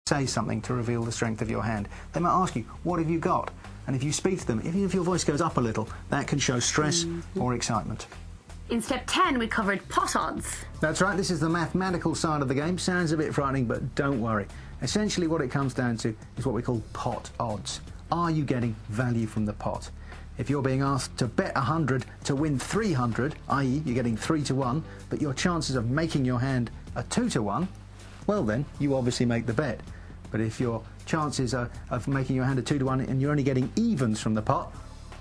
say something to reveal the strength of your hand. They might ask you, what have you got? And if you speak to them, even if your voice goes up a little, that can show stress or excitement. In step 10, we covered pot odds. That's right, this is the mathematical side of the game. Sounds a bit frightening, but don't worry. Essentially what it comes down to is what we call pot odds. Are you getting value from the pot? If you're being asked to bet 100 to win 300, i.e. you're getting 3 to 1, but your chances of making your hand are 2 to 1, well then, you obviously make the bet. But if your chances are of making your hand a 2 to 1 and you're only getting evens from the pot,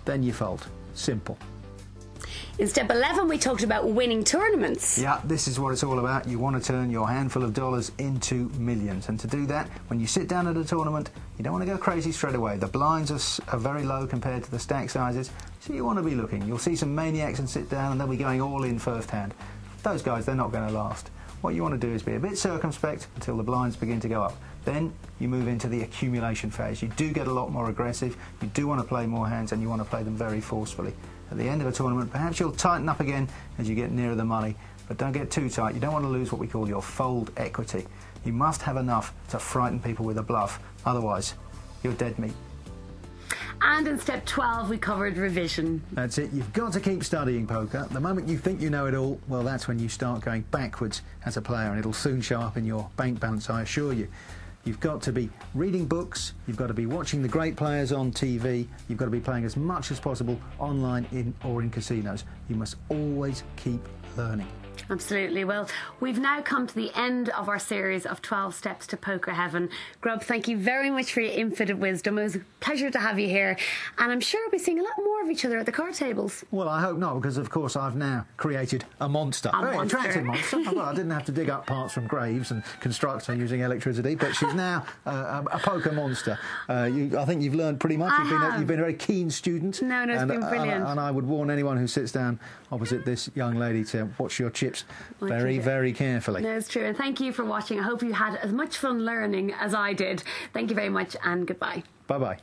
then you fold. Simple. In step 11, we talked about winning tournaments. Yeah, this is what it's all about. You want to turn your handful of dollars into millions. And to do that, when you sit down at a tournament, you don't want to go crazy straight away. The blinds are very low compared to the stack sizes, so you want to be looking. You'll see some maniacs and sit down and they'll be going all in first hand. Those guys, they're not going to last. What you want to do is be a bit circumspect until the blinds begin to go up. Then you move into the accumulation phase. You do get a lot more aggressive, you do want to play more hands, and you want to play them very forcefully. At the end of a tournament, perhaps you'll tighten up again as you get nearer the money, but don't get too tight. You don't want to lose what we call your fold equity. You must have enough to frighten people with a bluff, otherwise you're dead meat. And in step 12, we covered revision. That's it. You've got to keep studying poker. The moment you think you know it all, well, that's when you start going backwards as a player, and it'll soon show up in your bank balance, I assure you. You've got to be reading books, you've got to be watching the great players on TV, you've got to be playing as much as possible online or in casinos. You must always keep learning. Absolutely. Well, we've now come to the end of our series of 12 Steps to Poker Heaven. Grub, thank you very much for your infinite wisdom. It was a pleasure to have you here. And I'm sure we'll be seeing a lot more of each other at the card tables. Well, I hope not, because, of course, I've now created a monster. A very monster. attractive monster. Well, I didn't have to dig up parts from graves and construct her using electricity, but she's now a poker monster. I think you've learned pretty much. You've been a very keen student. No, it's been brilliant. And I would warn anyone who sits down opposite this young lady to watch your chips very, very carefully. No, it's true. And thank you for watching. I hope you had as much fun learning as I did. Thank you very much, and goodbye. Bye-bye.